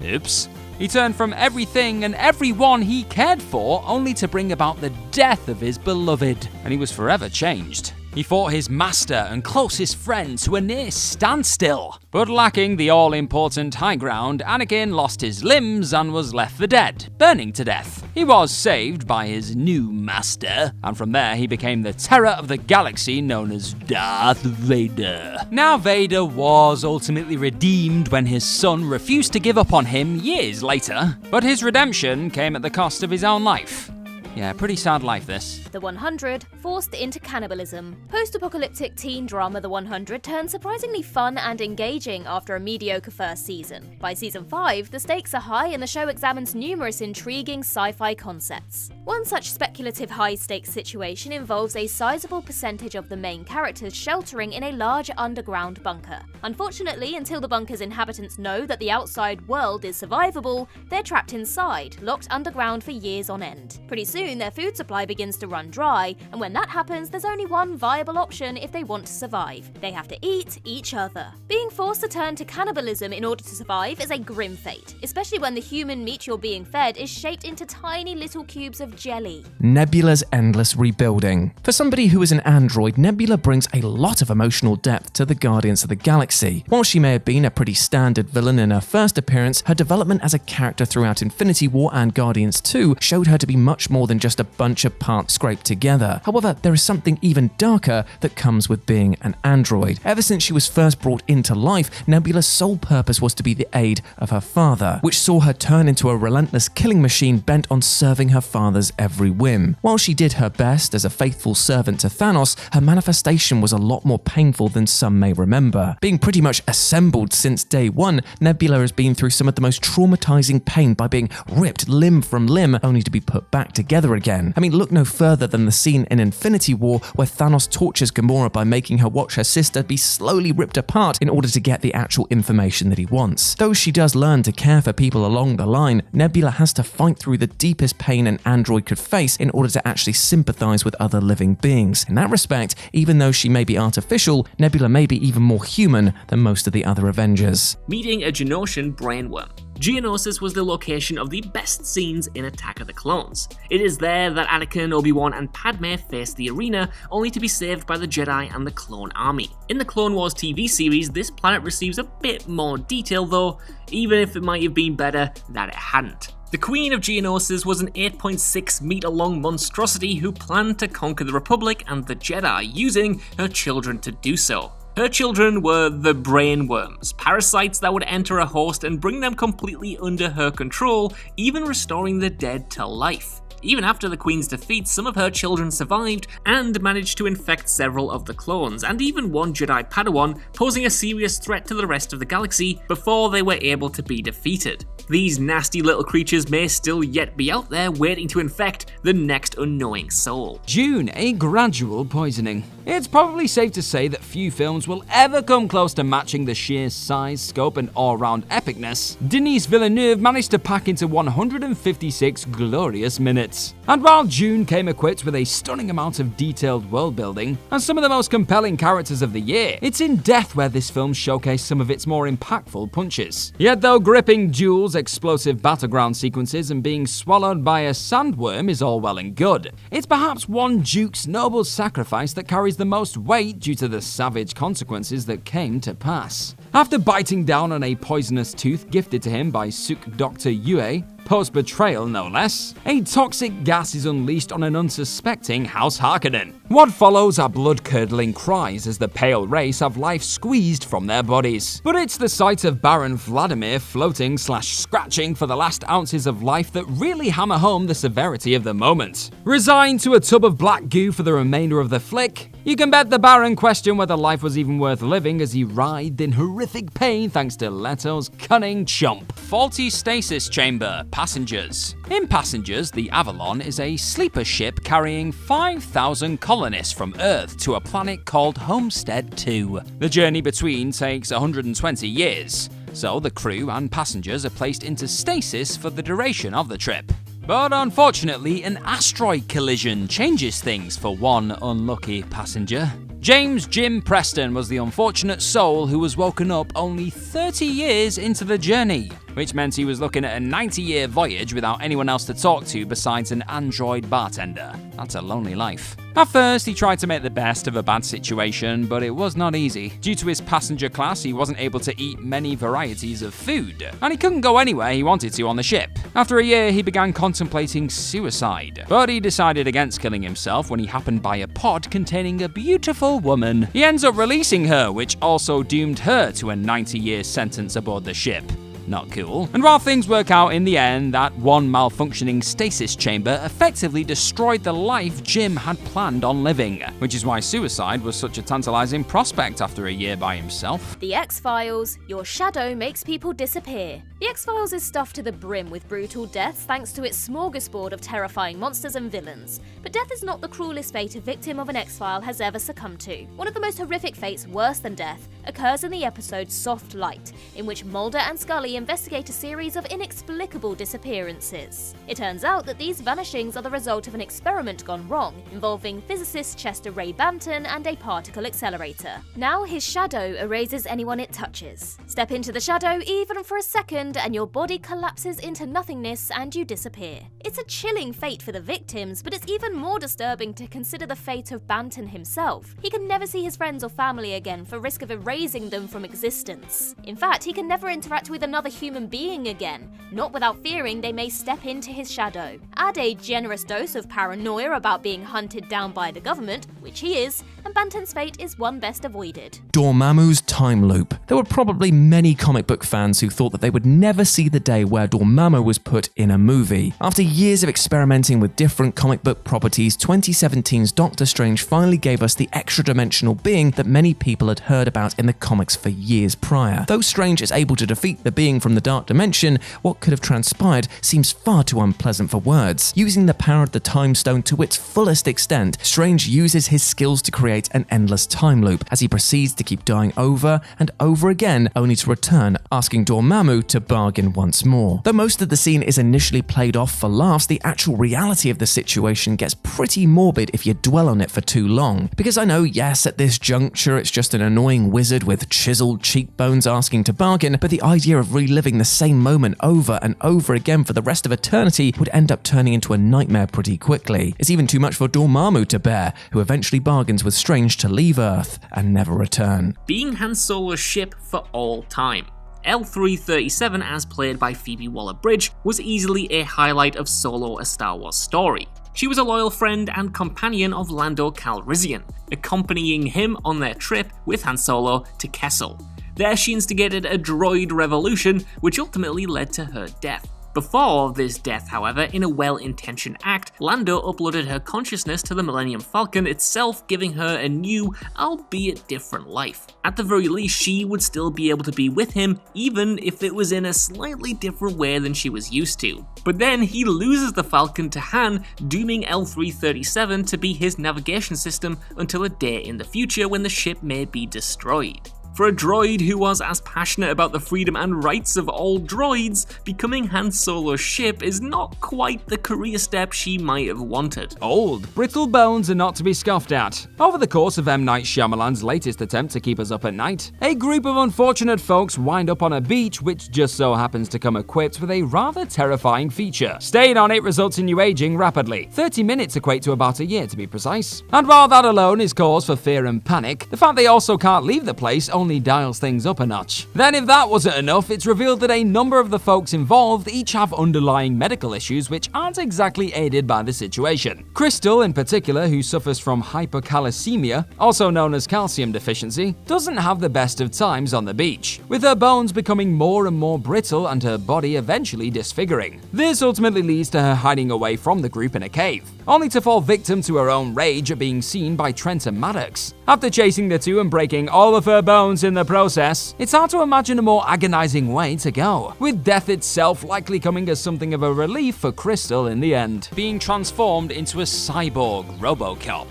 Oops. He turned from everything and everyone he cared for only to bring about the death of his beloved, and he was forever changed. He fought his master and closest friend to a near standstill, but lacking the all-important high ground, Anakin lost his limbs and was left for dead, burning to death. He was saved by his new master, and from there he became the terror of the galaxy known as Darth Vader. Now Vader was ultimately redeemed when his son refused to give up on him years later, but his redemption came at the cost of his own life. Yeah, pretty sad life this. The 100 forced into cannibalism. Post-apocalyptic teen drama The 100 turned surprisingly fun and engaging after a mediocre first season. By season 5, the stakes are high and the show examines numerous intriguing sci-fi concepts. One such speculative high-stakes situation involves a sizable percentage of the main characters sheltering in a large underground bunker. Unfortunately, until the bunker's inhabitants know that the outside world is survivable, they're trapped inside, locked underground for years on end. Pretty soon, their food supply begins to run dry, and when that happens, there's only one viable option if they want to survive. They have to eat each other. Being forced to turn to cannibalism in order to survive is a grim fate, especially when the human meat you're being fed is shaped into tiny little cubes of jelly. Nebula's endless rebuilding. For somebody who is an android, Nebula brings a lot of emotional depth to the Guardians of the Galaxy. While she may have been a pretty standard villain in her first appearance, her development as a character throughout Infinity War and Guardians 2 showed her to be much more than just a bunch of parts scraped together. However, there is something even darker that comes with being an android. Ever since she was first brought into life, Nebula's sole purpose was to be the aid of her father, which saw her turn into a relentless killing machine bent on serving her father's every whim. While she did her best as a faithful servant to Thanoss, her manifestation was a lot more painful than some may remember. Being pretty much assembled since day one, Nebula has been through some of the most traumatizing pain by being ripped limb from limb only to be put back together again. I mean, look no further than the scene in Infinity War where Thanos tortures Gamora by making her watch her sister be slowly ripped apart in order to get the actual information that he wants. Though she does learn to care for people along the line, Nebula has to fight through the deepest pain an android could face in order to actually sympathize with other living beings. In that respect, even though she may be artificial, Nebula may be even more human than most of the other Avengers. Meeting a Geonosian brainworm. Geonosis was the location of the best scenes in Attack of the Clones. It is there that Anakin, Obi-Wan and Padme face the arena, only to be saved by the Jedi and the Clone Army. In the Clone Wars TV series, this planet receives a bit more detail though, even if it might have been better that it hadn't. The Queen of Geonosis was an 8.6 meter long monstrosity who planned to conquer the Republic and the Jedi, using her children to do so. Her children were the brainworms, parasites that would enter a host and bring them completely under her control, even restoring the dead to life. Even after the Queen's defeat, some of her children survived and managed to infect several of the clones, and even one Jedi Padawan, posing a serious threat to the rest of the galaxy before they were able to be defeated. These nasty little creatures may still yet be out there waiting to infect the next unknowing soul. June, a gradual poisoning. It's probably safe to say that few films will ever come close to matching the sheer size, scope and all-round epicness Denis Villeneuve managed to pack into 156 glorious minutes. And while June came equipped with a stunning amount of detailed world building and some of the most compelling characters of the year, it's in Death where this film showcased some of its more impactful punches. Yet though gripping duels, explosive battleground sequences and being swallowed by a sandworm is all well and good, it's perhaps one Duke's noble sacrifice that carries the most weight due to the savage consequences that came to pass. After biting down on a poisonous tooth gifted to him by Suk Dr. Yue, post-betrayal no less, a toxic gas is unleashed on an unsuspecting House Harkonnen. What follows are blood-curdling cries as the pale race have life squeezed from their bodies. But it's the sight of Baron Vladimir floating/scratching for the last ounces of life that really hammer home the severity of the moment. Resigned to a tub of black goo for the remainder of the flick, you can bet the Baron questioned whether life was even worth living as he writhed in horrific pain thanks to Leto's cunning chomp. Faulty stasis chamber, Passengers. In Passengers, the Avalon is a sleeper ship carrying 5,000 colonists from Earth to a planet called Homestead 2. The journey between takes 120 years, so the crew and passengers are placed into stasis for the duration of the trip. But unfortunately, an asteroid collision changes things for one unlucky passenger. James Jim Preston was the unfortunate soul who was woken up only 30 years into the journey, which meant he was looking at a 90-year voyage without anyone else to talk to besides an android bartender. That's a lonely life. At first, he tried to make the best of a bad situation, but it was not easy. Due to his passenger class, he wasn't able to eat many varieties of food, and he couldn't go anywhere he wanted to on the ship. After a year, he began contemplating suicide, but he decided against killing himself when he happened by a pod containing a beautiful woman. He ends up releasing her, which also doomed her to a 90-year sentence aboard the ship. Not cool. And while things work out in the end, that one malfunctioning stasis chamber effectively destroyed the life Jim had planned on living, which is why suicide was such a tantalizing prospect after a year by himself. The X-Files, your shadow makes people disappear. The X-Files is stuffed to the brim with brutal deaths thanks to its smorgasbord of terrifying monsters and villains. But death is not the cruelest fate a victim of an X-File has ever succumbed to. One of the most horrific fates, worse than death, occurs in the episode Soft Light, in which Mulder and Scully investigate a series of inexplicable disappearances. It turns out that these vanishings are the result of an experiment gone wrong, involving physicist Chester Ray Banton and a particle accelerator. Now his shadow erases anyone it touches. Step into the shadow even for a second and your body collapses into nothingness and you disappear. It's a chilling fate for the victims, but it's even more disturbing to consider the fate of Banton himself. He can never see his friends or family again for risk of erasing them from existence. In fact, he can never interact with another human being again, not without fearing they may step into his shadow. Add a generous dose of paranoia about being hunted down by the government, which he is, and Banton's fate is one best avoided. Dormammu's time loop. There were probably many comic book fans who thought that they would never see the day where Dormammu was put in a movie. After years of experimenting with different comic book properties, 2017's Doctor Strange finally gave us the extra-dimensional being that many people had heard about in the comics for years prior. Though Strange is able to defeat the being from the Dark Dimension, what could have transpired seems far too unpleasant for words. Using the power of the Time Stone to its fullest extent, Strange uses his skills to create an endless time loop as he proceeds to keep dying over and over again, only to return, asking Dormammu to bargain once more. Though most of the scene is initially played off for laughs, the actual reality of the situation gets pretty morbid if you dwell on it for too long. Because I know, yes, at this juncture it's just an annoying wizard with chiseled cheekbones asking to bargain, but the idea of reliving the same moment over and over again for the rest of eternity would end up turning into a nightmare pretty quickly. It's even too much for Dormammu to bear, who eventually bargains with Strange to leave Earth and never return. Being Han Solo's ship for all time. L337, as played by Phoebe Waller-Bridge, was easily a highlight of Solo: A Star Wars Story. She was a loyal friend and companion of Lando Calrissian, accompanying him on their trip with Han Solo to Kessel. There she instigated a droid revolution, which ultimately led to her death. Before this death, however, in a well-intentioned act, Lando uploaded her consciousness to the Millennium Falcon itself, giving her a new, albeit different life. At the very least, she would still be able to be with him, even if it was in a slightly different way than she was used to. But then he loses the Falcon to Han, dooming L337 to be his navigation system until a day in the future when the ship may be destroyed. For a droid who was as passionate about the freedom and rights of all droids, becoming Han Solo's ship is not quite the career step she might have wanted. Old, brittle bones are not to be scoffed at. Over the course of M. Night Shyamalan's latest attempt to keep us up at night, a group of unfortunate folks wind up on a beach which just so happens to come equipped with a rather terrifying feature. Staying on it results in you aging rapidly. 30 minutes equate to about a year to be precise. And while that alone is cause for fear and panic, the fact they also can't leave the place only dials things up a notch. Then if that wasn't enough, it's revealed that a number of the folks involved each have underlying medical issues which aren't exactly aided by the situation. Crystal, in particular, who suffers from hypocalcemia, also known as calcium deficiency, doesn't have the best of times on the beach, with her bones becoming more and more brittle and her body eventually disfiguring. This ultimately leads to her hiding away from the group in a cave. only to fall victim to her own rage at being seen by Trent and Maddox. After chasing the two and breaking all of her bones in the process, it's hard to imagine a more agonizing way to go, with death itself likely coming as something of a relief for Crystal in the end, being transformed into a cyborg RoboCop.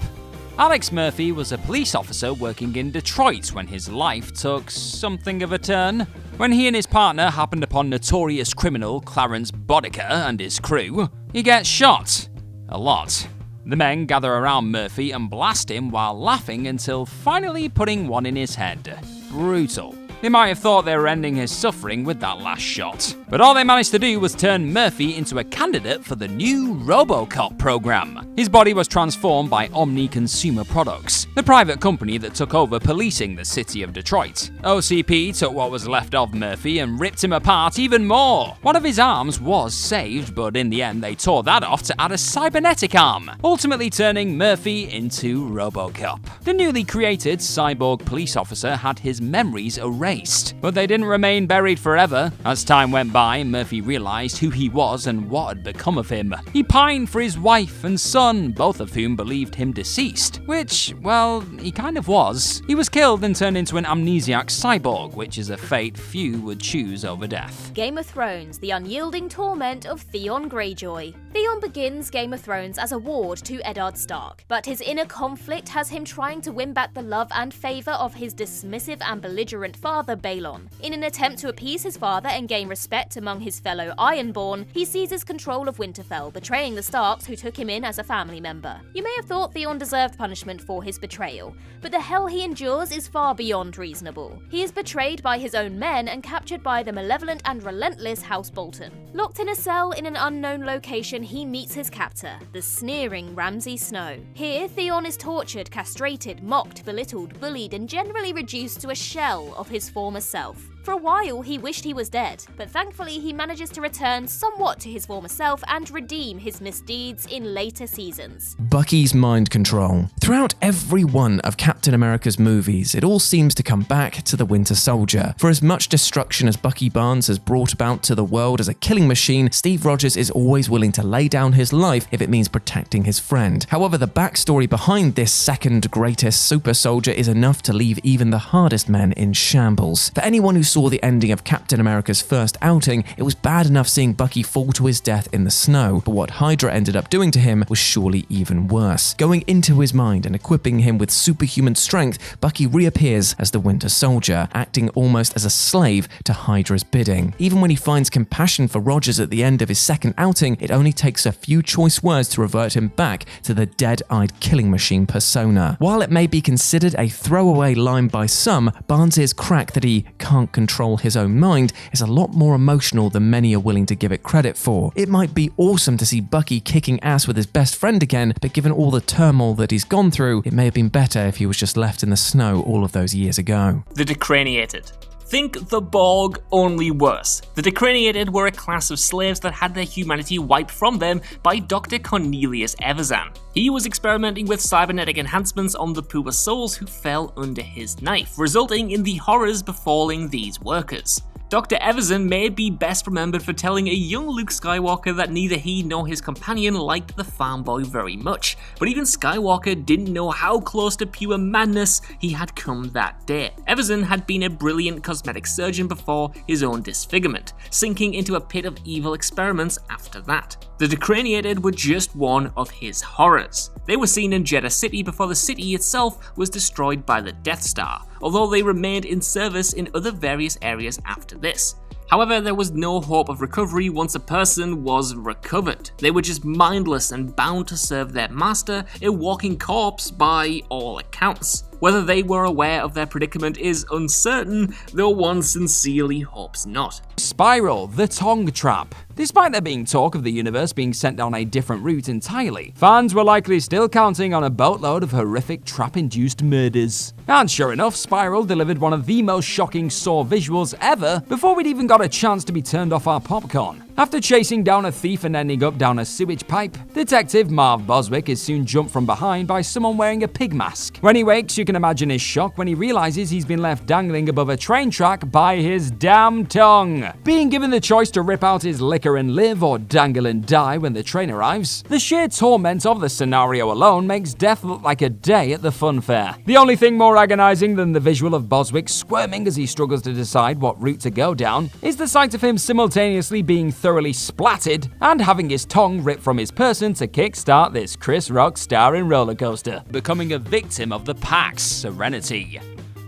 Alex Murphy was a police officer working in Detroit when his life took something of a turn. When he and his partner happened upon notorious criminal Clarence Bodiker and his crew, he gets shot. A lot. The men gather around Murphy and blast him while laughing until finally putting one in his head. Brutal. They might have thought they were ending his suffering with that last shot, but all they managed to do was turn Murphy into a candidate for the new RoboCop program. His body was transformed by Omni Consumer Products, the private company that took over policing the city of Detroit. OCP took what was left of Murphy and ripped him apart even more. One of his arms was saved, but in the end they tore that off to add a cybernetic arm, ultimately turning Murphy into RoboCop. The newly created cyborg police officer had his memories erased, but they didn't remain buried forever. As time went by, Murphy realized who he was and what had become of him. He pined for his wife and son, both of whom believed him deceased, which, well, he kind of was. He was killed and turned into an amnesiac cyborg, which is a fate few would choose over death. Game of Thrones, the unyielding torment of Theon Greyjoy. Theon begins Game of Thrones as a ward to Eddard Stark, but his inner conflict has him trying to win back the love and favour of his dismissive and belligerent father, Balon. In an attempt to appease his father and gain respect among his fellow Ironborn, he seizes control of Winterfell, betraying the Starks who took him in as a family member. You may have thought Theon deserved punishment for his betrayal, but the hell he endures is far beyond reasonable. He is betrayed by his own men and captured by the malevolent and relentless House Bolton. Locked in a cell in an unknown location, he meets his captor, the sneering Ramsay Snow. Here, Theon is tortured, castrated, mocked, belittled, bullied, and generally reduced to a shell of his former self. For a while, he wished he was dead, but thankfully he manages to return somewhat to his former self and redeem his misdeeds in later seasons. Bucky's mind control. Throughout every one of Captain America's movies, it all seems to come back to the Winter Soldier. For as much destruction as Bucky Barnes has brought about to the world as a killing machine, Steve Rogers is always willing to lay down his life if it means protecting his friend. However, the backstory behind this second greatest super soldier is enough to leave even the hardest men in shambles. For anyone who saw the ending of Captain America's first outing, it was bad enough seeing Bucky fall to his death in the snow, but what Hydra ended up doing to him was surely even worse. Going into his mind and equipping him with superhuman strength, Bucky reappears as the Winter Soldier, acting almost as a slave to Hydra's bidding. Even when he finds compassion for Rogers at the end of his second outing, it only takes a few choice words to revert him back to the dead-eyed killing machine persona. While it may be considered a throwaway line by some, Barnes' crack that he can't control his own mind is a lot more emotional than many are willing to give it credit for. It might be awesome to see Bucky kicking ass with his best friend again, but given all the turmoil that he's gone through, it may have been better if he was just left in the snow all of those years ago. The Decraniated. Think the Borg, only worse. The Decraniated were a class of slaves that had their humanity wiped from them by Dr. Cornelius Everzan. He was experimenting with cybernetic enhancements on the poor souls who fell under his knife, resulting in the horrors befalling these workers. Dr. Everzan may be best remembered for telling a young Luke Skywalker that neither he nor his companion liked the farm boy very much, but even Skywalker didn't know how close to pure madness he had come that day. Everzan had been a brilliant cosmetic surgeon before his own disfigurement, sinking into a pit of evil experiments after that. The Decraniated were just one of his horrors. They were seen in Jeddah City before the city itself was destroyed by the Death Star, although they remained in service in other various areas after this. However, there was no hope of recovery once a person was recovered. They were just mindless and bound to serve their master, a walking corpse by all accounts. Whether they were aware of their predicament is uncertain, though one sincerely hopes not. Spiral, the Tongue Trap. Despite there being talk of the universe being sent down a different route entirely, fans were likely still counting on a boatload of horrific trap-induced murders. And sure enough, Spiral delivered one of the most shocking Saw visuals ever before we'd even got a chance to be turned off our popcorn. After chasing down a thief and ending up down a sewage pipe, Detective Marv Boswick is soon jumped from behind by someone wearing a pig mask. When he wakes, you can imagine his shock when he realizes he's been left dangling above a train track by his damn tongue. Being given the choice to rip out his liquor flicker and live or dangle and die when the train arrives, the sheer torment of the scenario alone makes death look like a day at the fun fair. The only thing more agonizing than the visual of Boswick squirming as he struggles to decide what route to go down is the sight of him simultaneously being thoroughly splatted and having his tongue ripped from his person to kickstart this Chris Rock starring roller coaster, becoming a victim of the Pax Serenity.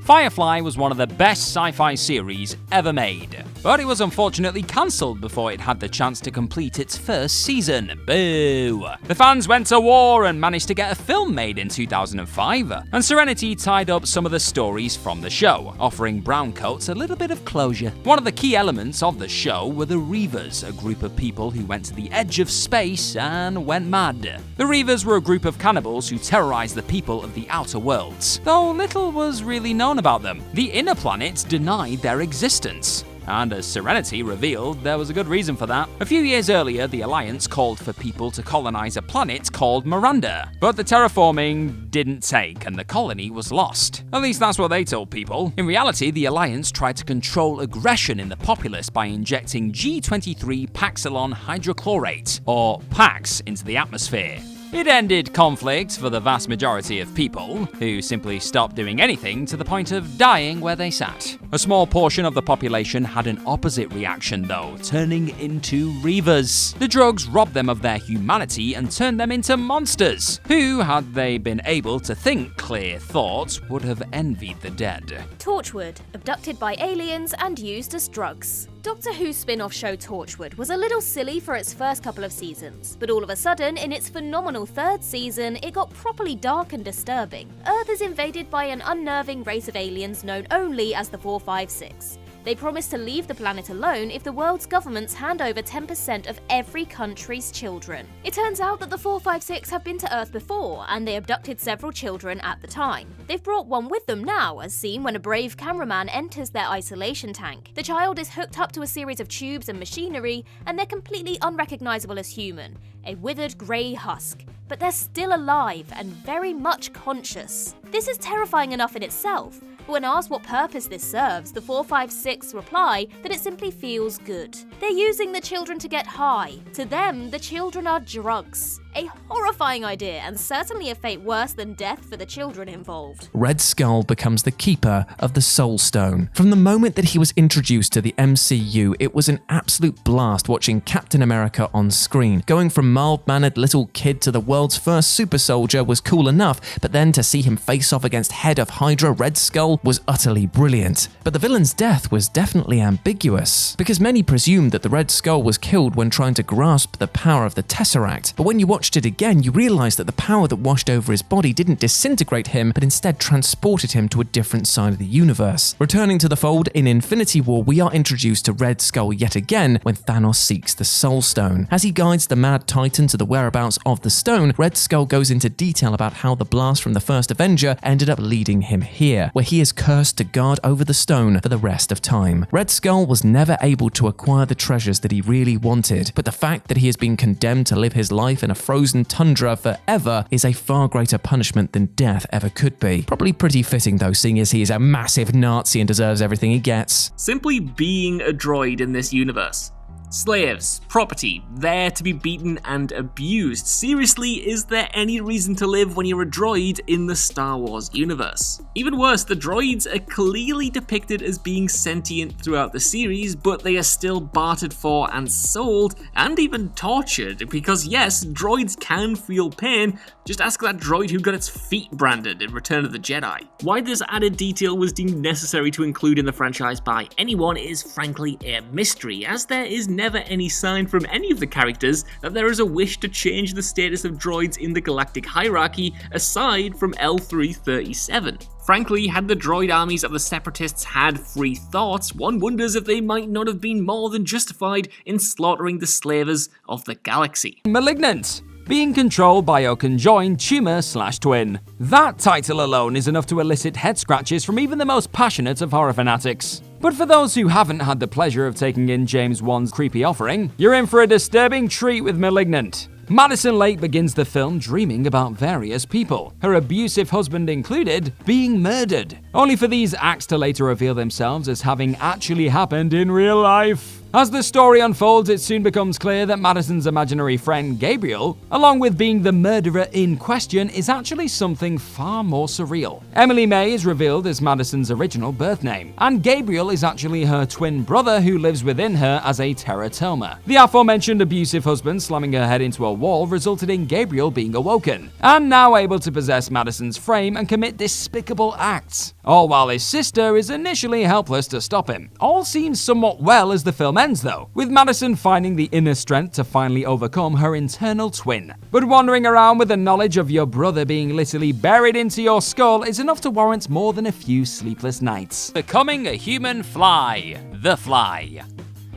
Firefly was one of the best sci-fi series ever made, but it was unfortunately cancelled before it had the chance to complete its first season. Boo! The fans went to war and managed to get a film made in 2005, and Serenity tied up some of the stories from the show, offering browncoats a little bit of closure. One of the key elements of the show were the Reavers, a group of people who went to the edge of space and went mad. The Reavers were a group of cannibals who terrorized the people of the outer worlds, though little was really known about them. The inner planets denied their existence, and as Serenity revealed, there was a good reason for that. A few years earlier, the Alliance called for people to colonize a planet called Miranda, but the terraforming didn't take and the colony was lost. At least that's what they told people. In reality, the Alliance tried to control aggression in the populace by injecting G23 Paxilon hydrochlorate, or Pax, into the atmosphere. It ended conflict for the vast majority of people, who simply stopped doing anything to the point of dying where they sat. A small portion of the population had an opposite reaction though, turning into Reavers. The drugs robbed them of their humanity and turned them into monsters, who, had they been able to think clear thoughts, would have envied the dead. Torchwood, abducted by aliens and used as drugs. Doctor Who's spin-off show Torchwood was a little silly for its first couple of seasons, but all of a sudden, in its phenomenal third season, it got properly dark and disturbing. Earth is invaded by an unnerving race of aliens known only as the 456. They promise to leave the planet alone if the world's governments hand over 10% of every country's children. It turns out that the 456 have been to Earth before, and they abducted several children at the time. They've brought one with them now, as seen when a brave cameraman enters their isolation tank. The child is hooked up to a series of tubes and machinery, and they're completely unrecognizable as human, a withered grey husk. But they're still alive and very much conscious. This is terrifying enough in itself. But when asked what purpose this serves, the 456 reply that it simply feels good. They're using the children to get high. To them, the children are drugs. A horrifying idea, and certainly a fate worse than death for the children involved. Red Skull becomes the keeper of the Soul Stone. From the moment that he was introduced to the MCU, it was an absolute blast watching Captain America on screen. Going from mild-mannered little kid to the world's first super soldier was cool enough, but then to see him face off against head of Hydra Red Skull was utterly brilliant. But the villain's death was definitely ambiguous, because many presumed that the Red Skull was killed when trying to grasp the power of the Tesseract. But when you watched it again, you realized that the power that washed over his body didn't disintegrate him, but instead transported him to a different side of the universe. Returning to the fold in Infinity War, we are introduced to Red Skull yet again when Thanoss seeks the Soul Stone. As he guides the Mad Titan to the whereabouts of the stone, Red Skull goes into detail about how the blast from the first Avenger ended up leading him here, where he is cursed to guard over the stone for the rest of time. Red Skull was never able to acquire the treasures that he really wanted, but the fact that he has been condemned to live his life in a frozen tundra forever is a far greater punishment than death ever could be. Probably pretty fitting though, seeing as he is a massive Nazi and deserves everything he gets. Simply being a droid in this universe. Slaves, property, there to be beaten and abused. Seriously, is there any reason to live when you're a droid in the Star Wars universe? Even worse, the droids are clearly depicted as being sentient throughout the series, but they are still bartered for and sold, and even tortured, because yes, droids can feel pain. Just ask that droid who got its feet branded in Return of the Jedi. Why this added detail was deemed necessary to include in the franchise by anyone is frankly a mystery, as there is never any sign from any of the characters that there is a wish to change the status of droids in the galactic hierarchy aside from L337. Frankly, had the droid armies of the Separatists had free thoughts, one wonders if they might not have been more than justified in slaughtering the slavers of the galaxy. Malignant, being controlled by a conjoined tumor/twin. That title alone is enough to elicit head scratches from even the most passionate of horror fanatics. But for those who haven't had the pleasure of taking in James Wan's creepy offering, you're in for a disturbing treat with Malignant. Madison Lake begins the film dreaming about various people, her abusive husband included, being murdered, only for these acts to later reveal themselves as having actually happened in real life. As the story unfolds, it soon becomes clear that Madison's imaginary friend Gabriel, along with being the murderer in question, is actually something far more surreal. Emily May is revealed as Madison's original birth name, and Gabriel is actually her twin brother who lives within her as a teratoma. The aforementioned abusive husband slamming her head into a wall resulted in Gabriel being awoken, and now able to possess Madison's frame and commit despicable acts, all while his sister is initially helpless to stop him. All seems somewhat well as the film ends though, with Madison finding the inner strength to finally overcome her internal twin. But wandering around with the knowledge of your brother being literally buried into your skull is enough to warrant more than a few sleepless nights. Becoming a human fly. The Fly.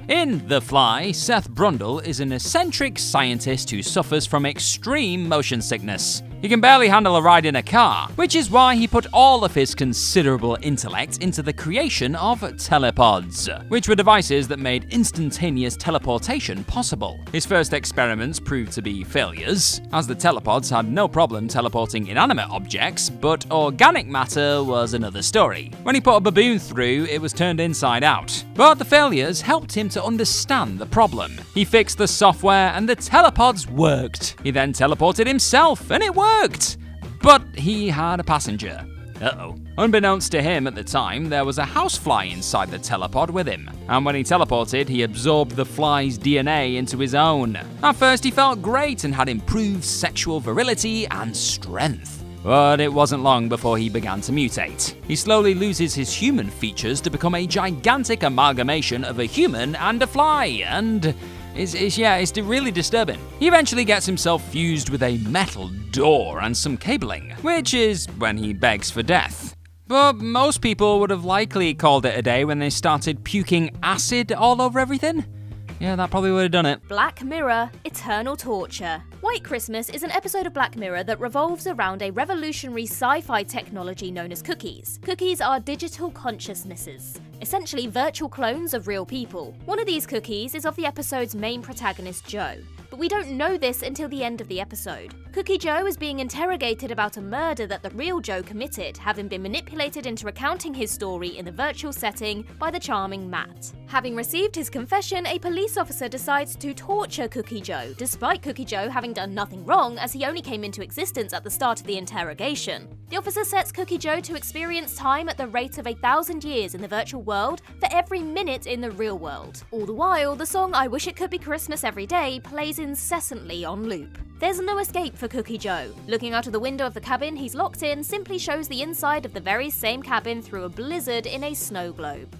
In The Fly, Seth Brundle is an eccentric scientist who suffers from extreme motion sickness. He can barely handle a ride in a car, which is why he put all of his considerable intellect into the creation of telepods, which were devices that made instantaneous teleportation possible. His first experiments proved to be failures, as the telepods had no problem teleporting inanimate objects, but organic matter was another story. When he put a baboon through, it was turned inside out. But the failures helped him to understand the problem. He fixed the software and the telepods worked. He then teleported himself and it worked. But he had a passenger. Uh-oh. Unbeknownst to him at the time, there was a housefly inside the telepod with him, and when he teleported, he absorbed the fly's DNA into his own. At first, he felt great and had improved sexual virility and strength. But it wasn't long before he began to mutate. He slowly loses his human features to become a gigantic amalgamation of a human and a fly, and it's really disturbing. He eventually gets himself fused with a metal door and some cabling, which is when he begs for death. But most people would have likely called it a day when they started puking acid all over everything. Yeah, that probably would have done it. Black Mirror, Eternal Torture. White Christmas is an episode of Black Mirror that revolves around a revolutionary sci-fi technology known as cookies. Cookies are digital consciousnesses, essentially virtual clones of real people. One of these cookies is of the episode's main protagonist, Joe. But we don't know this until the end of the episode. Cookie Joe is being interrogated about a murder that the real Joe committed, having been manipulated into recounting his story in the virtual setting by the charming Matt. Having received his confession, a police officer decides to torture Cookie Joe, despite Cookie Joe having done nothing wrong as he only came into existence at the start of the interrogation. The officer sets Cookie Joe to experience time at the rate of 1,000 years in the virtual world for every minute in the real world. All the while, the song I Wish It Could Be Christmas Every Day plays incessantly on loop. There's no escape for Cookie Joe. Looking out of the window of the cabin he's locked in simply shows the inside of the very same cabin through a blizzard in a snow globe.